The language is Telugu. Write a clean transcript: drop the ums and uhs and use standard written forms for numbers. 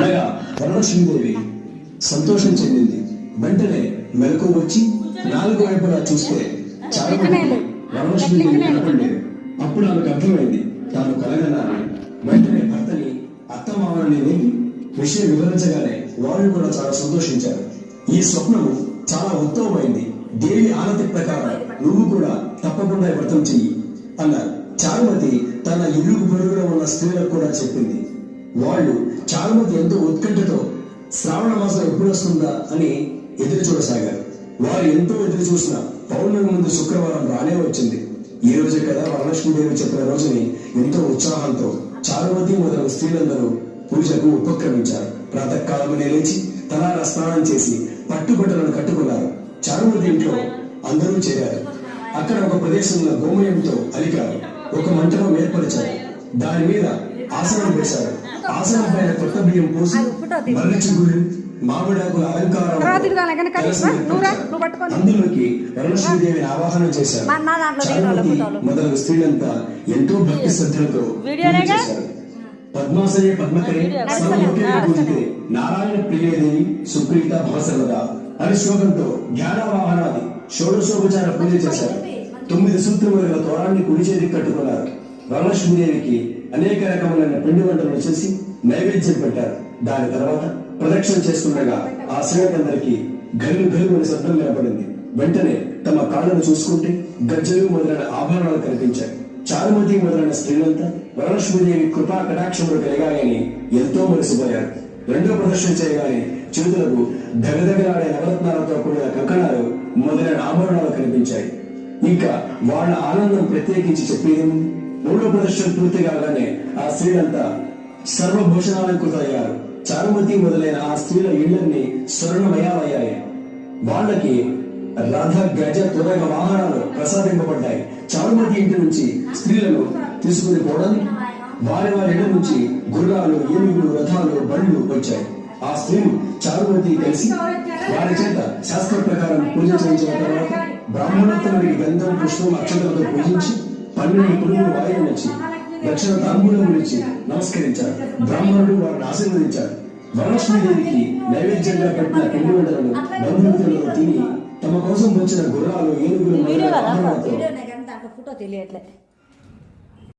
అనగా వరలక్ష్మీదేవి సంతోషం చెందింది. వెంటనే మెలకు వచ్చి నాలుగు వైపులా చూస్తే చాలామంది వరలక్ష్మీదేవి కనపడలేదు. అప్పుడు ఆమెకు అర్థమైంది తాను కలగన్నాను. వెంటనే భర్తని అత్తమామని విషయం వివరించగానే వారు కూడా చాలా సంతోషించారు. ఈ స్వప్నము చాలా ఉత్తమమైంది. దేవి ఆనతి ప్రకారం నువ్వు కూడా తప్పకుండా వ్రతం చెయ్యి అన్నారు. చారుమతి తన ఇల్లుకు పొరుగులో ఉన్న స్త్రీలకు కూడా చెప్పింది. వాళ్ళు చారుమతి ఎంతో ఉత్కంఠతో శ్రావణ మాసం ఎప్పుడు వస్తుందా అని ఎదురు చూడసాగారు. వారు ఎంతో ఎదురు చూసిన పౌర్ణమి ముందు శుక్రవారం రానే వచ్చింది. ఈ రోజే కదా వరలక్ష్మీదేవి చెప్పిన రోజుని ఎంతో ఉత్సాహంతో చారుమతి మొదలగు స్త్రీలందరూ పూజకు ఉపక్రమించారు. ప్రాతకాలమునే లేచి తలారా స్నానం చేసి పట్టుబట్టలను కట్టుకున్నారు. చారుమతి ఇంట్లో అందరూ చేరారు. అక్కడ ఒక ప్రదేశంలో గోమయంతో అలికారు. ఒక మంటపం ఏర్పరిచారు. దాని మీద ఆసనం వేశారు. ఆసనం పైన కొత్త బియ్యం పోసి మర్రి చిగురు మామిడాకుల అలంకారం అందులోకి వరలక్ష్మీదేవిని ఆవాహనం చేశారు. మొదలగు స్త్రీలంతా ఎంతో భక్తి శ్రద్ధలతో చేశారు. పద్మాసనే పద్మకరే పూజితే నారాయణ ప్రియదేవి సుప్రీత భవసర్వద అని శ్లోకంతో జ్ఞానవాహనాది షోడశోపచార పూజ చేశారు. 9 సూత్రముల తోరాన్ని కుడి చేతికి కట్టుకున్నారు. వరలక్ష్మీదేవికి అనేక రకములైన పిండి వంటలు చేసి నైవేద్యం పెట్టారు. దాని తర్వాత ప్రదక్షిణ చేస్తుండగా ఆ స్త్రీలందరికీ గల్లు గల్లు శబ్దం వినపడింది. వెంటనే తమ కాళ్ళను చూసుకుంటే గజ్జలు మొదలైన ఆభరణాలు కనిపించాయి. చారుమతి మొదలైన స్త్రీలంతా వరలక్ష్మీదేవి కృపా కటాక్షములు కలిగాయని ఎంతో మురిసిపోయారు. రెండో ప్రదర్శన చేయగానే చేతులకు దగదగలాడే నవరత్నాలతో కూడిన కంకణాలు మొదలైన ఆభరణాలు కనిపించాయి. ఇంకా వాళ్ళ ఆనందం ప్రత్యేకించి చెప్పేదేమో. మూడో ప్రదర్శన పూర్తి కాగానే ఆ స్త్రీలంతా సర్వభూషణాలంకృతయ్యారు. చారుమతి మొదలైన ఆ స్త్రీల ఇళ్లన్నీ స్వర్ణమయాలయ్యాయి. వాళ్ళకి రథ గజ తురగ వాహనాలు ప్రసాదింపబడ్డాయి. చారుమతి ఇంటి నుంచి స్త్రీలను తీసుకుని పోవడానికి వారి ఇళ్ల నుంచి గుర్రాలు, ఏనుగులు, రథాలు, బండ్లు వచ్చాయి. ఆ స్త్రీలు చారుమతి కలిసి వారి చేత శాస్త్ర ప్రకారం పూజ చేయించిన తర్వాత బ్రాహ్మణోత్తముడికి గంధం, పుష్పం, అక్షతలతో పూజించి 12 పురుగులు వాయువులు వచ్చి దక్షిణ తాంబూలం గురించి నమస్కరించారు. బ్రాహ్మణుడు వారిని ఆశీర్వదించారు. వరలక్ష్మీదేవికి నైవేద్యంగా పెట్టిన పిండి వంటలను బంధుమిత్రులతో తిని తమ కోసం వచ్చిన గుర్రాలు, ఏనుగులు మొదలైన